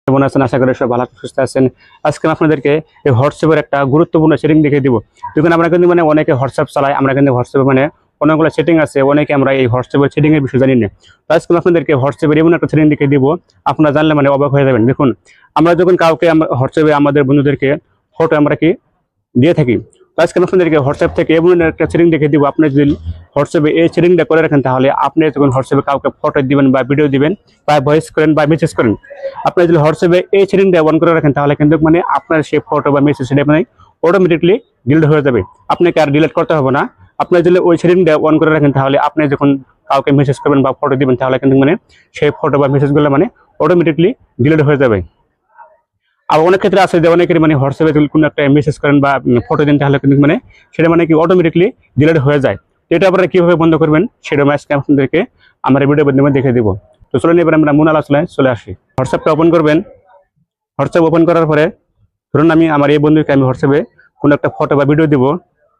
কেমন আছেন? আশা করি সব ভালো সুস্থ আছেন। আজকে আমি আপনাদেরকে এই হোয়াটসঅ্যাপের একটা গুরুত্বপূর্ণ সেটিং দেখিয়ে দিব। দেখুন আমরা কিন্তু অনেকে হোয়াটসঅ্যাপ চালাই, আমরা কিন্তু হোয়াটসঅ্যাপে অনেকগুলো সেটিং আছে, অনেকে আমরা এই হোয়াটসঅ্যাপের সেটিং এর বিষয় জানি না। তো আজকে আমি আপনাদেরকে হোয়াটসঅ্যাপের এমন একটা সেটিং দেখিয়ে দিব, আপনারা জানলে অবাক হয়ে যাবেন। দেখুন আমরা যখন কাউকে হোয়াটসঅ্যাপে আমাদের বন্ধুদেরকে ফটো আমরা কি দিয়ে থাকি, তো আজকে আমি আপনাদেরকে হোয়াটসঅ্যাপ থেকে এমন একটা সেটিং দেখিয়ে দিব। আপনি যদি হোয়াটসঅ্যাপে এই সেটিংটা করে রাখেন, তাহলে আপনি যখন হোয়াটসঅ্যাপে কাউকে ফটো দিবেন বা ভিডিও দিবেন বা ভয়েস করেন বা মেসেজ করেন, আপনি যদি হোয়াটসঅ্যাপে এই সেটিংটা অন করে রাখেন, তাহলে কিন্তু আপনার সেই ফটো বা মেসেজ সেটা অটোমেটিকলি ডিলিট হয়ে যাবে। আপনাকে আর ডিলিট করতে হবে না। আপনি যদি ওই সেটিংটা অন করে রাখেন, তাহলে আপনি যখন কাউকে মেসেজ করবেন বা ফটো দিবেন, তাহলে কিন্তু সেই ফটো বা মেসেজগুলো অটোমেটিকলি ডিলিট হয়ে যাবে। আবার অনেক ক্ষেত্রে আছে যে অনেকের হোয়াটসঅ্যাপে যদি কোনো একটা মেসেজ করেন বা ফটো দেন, তাহলে কিন্তু সেটা কি অটোমেটিকলি ডিলিট হয়ে যায়। তো এটা আপনারা কিভাবে বন্ধ করবেন সেটা আজকে আপনাদেরকে আমার ভিডিও মাধ্যমে দেখে দিব। তো চলুন এবার আমরা মূল আলোচনায় চলে আসি। হোয়াটসঅ্যাপটা ওপেন করবেন। হোয়াটসঅ্যাপ ওপেন করার পরে ধরুন আমি আমার এই বন্ধুকে আমি হোয়াটসঅ্যাপে কোনো একটা ফটো বা ভিডিও দিব,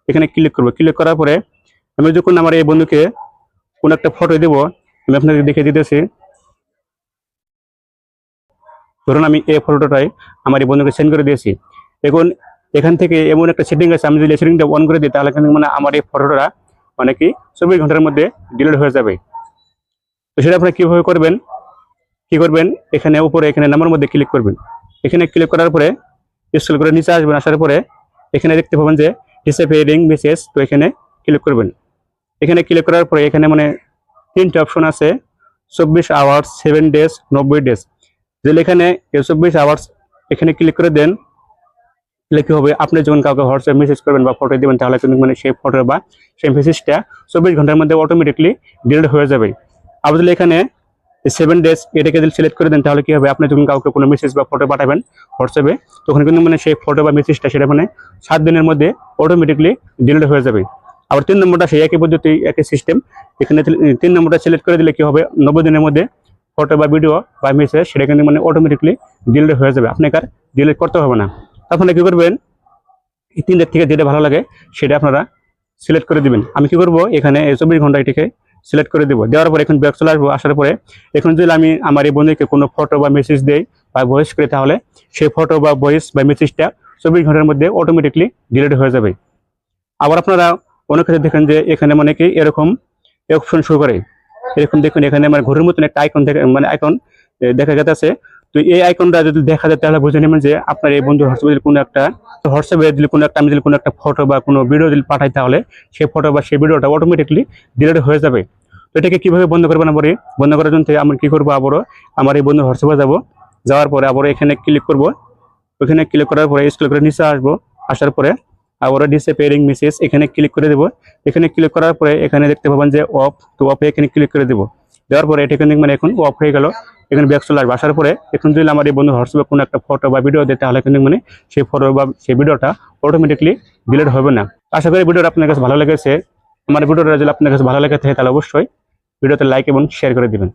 এখানে ক্লিক করব। ক্লিক করার পরে আমি যখন আমার এই বন্ধুকে কোনো একটা ফটো দেব, আমি আপনাদের দেখে দিতেছি। ধরুন আমি এই ফটোটাই আমার এই বন্ধুকে সেন্ড করে দিয়েছি। এখন এখান থেকে এমন একটা সেটিং আছে, আমি যদি সেটিংটা অন করে দিই, তাহলে কিন্তু আমার এই ফটোটা কি 24 ঘন্টার মধ্যে ডিলিট হয়ে যাবে। তো সেটা আপনারা কিভাবে করবেন, কি করবেন, এখানে উপরে এখানে নামের মধ্যে ক্লিক করবেন। এখানে ক্লিক করার পরে স্ক্রল করে নিচে আসবেন। আসার পরে এখানে দেখতে পাবেন যে ডিসঅ্যাপিয়ারিং মেসেজ, তো এখানে ক্লিক করবেন। এখানে ক্লিক করার পরে এখানে তিনটে অপশন আছে, 24 আওয়ার্স, 7 ডেজ, 90 ডেজ। যদি এখানে 24 আওয়ার্স এখানে ক্লিক করে দেন, তাহলে কি হবে, আপনি যখন কাউকে হোয়াটসঅ্যাপ মেসেজ করবেন বা ফটো দিবেন, তাহলে কিন্তু সেই ফটো বা সেই মেসেজটা 24 ঘন্টার মধ্যে অটোমেটিকলি ডিলিট হয়ে যাবে। আবার যদি এখানে 7 ডেজ এটাকে যদি সিলেক্ট করে দেন, তাহলে কি হবে, আপনি যখন কাউকে কোনো মেসেজ বা ফটো পাঠাবেন হোয়াটসঅ্যাপে, তখন কিন্তু সেই ফটো বা মেসেজটা সেটা 7 দিনের মধ্যে অটোমেটিকলি ডিলিট হয়ে যাবে। আবার 3 নম্বরটা সেই একই পদ্ধতি, একই সিস্টেম। এখানে 3 নম্বরটা সিলেক্ট করে দিলে কি হবে, 90 দিনের মধ্যে ফটো বা ভিডিও বা মেসেজ সেটা কিন্তু অটোমেটিকলি ডিলিট হয়ে যাবে। আপনাকে আর ডিলিট করতে হবে না। আপনারা কি করবেন, এই 3 থেকে যেটা ভালো লাগে সেটা আপনারা সিলেক্ট করে দিবেন। আমি কি করব, এখানে 24 ঘন্টা এটিকে সিলেক্ট করে দেবো। দেওয়ার পরে এখন ব্যাক চলে আসবো। আসার পরে এখন যদি আমি আমার এই বন্ধুকে কোনো ফটো বা মেসেজ দেই বা ভয়েস করি, তাহলে সেই ফটো বা ভয়েস বা মেসেজটা 24 ঘন্টার মধ্যে অটোমেটিকলি ডিলিট হয়ে যাবে। আবার আপনারা অনেক ক্ষেত্রে দেখেন যে এখানে কি এরকম অপশন শুরু করে, এরকম দেখুন এখানে ঘড়ির মতন একটা আইকন থেকে আইকন দেখা যাচ্ছে। তো এই আইকনটা যদি দেখা যায়, তাহলে বুঝে নেবেন যে আপনার এই বন্ধু হোয়াটসঅ্যাপে কোনো একটা আমি যদি কোনো একটা ফটো বা কোনো ভিডিও যদি পাঠাই, তাহলে সেই ফটো বা সেই ভিডিওটা অটোমেটিকলি ডিলিট হয়ে যাবে। তো এটাকে কিভাবে বন্ধ করবেন, বন্ধ করার জন্য আমি কি করবো, আবারও আমার এই বন্ধু হোয়াটসঅ্যাপে যাবো। যাওয়ার পরে আবারও এখানে ক্লিক করব। ওখানে ক্লিক করার পরে স্ক্রল করে নিচে আসবো। আসার পরে আবারও ডিসঅ্যাপিয়ারিং মেসেজ এখানে ক্লিক করে দেবো। এখানে ক্লিক করার পরে এখানে দেখতে পাবেন যে অফ, তো অফে এখানে ক্লিক করে দেবো। দেওয়ার পরে এটা কিন্তু এখন অফ হয়ে গেল। এখানে ব্যাক চলে আসবে। আসার পরে এখন যদি আমার এই বন্ধু হোয়াটসঅ্যাপে কোনো একটা ফটো বা ভিডিও দেয়, তাহলে কিন্তু সেই ফটো বা সেই ভিডিওটা অটোমেটিকলি ডিলিট হবে না। আশা করি ভিডিওটা আপনার কাছে ভালো লেগেছে। আমার ভিডিওটা যদি আপনার কাছে ভালো লেগে থাকে, তাহলে অবশ্যই ভিডিওতে লাইক এবং শেয়ার করে দিবেন।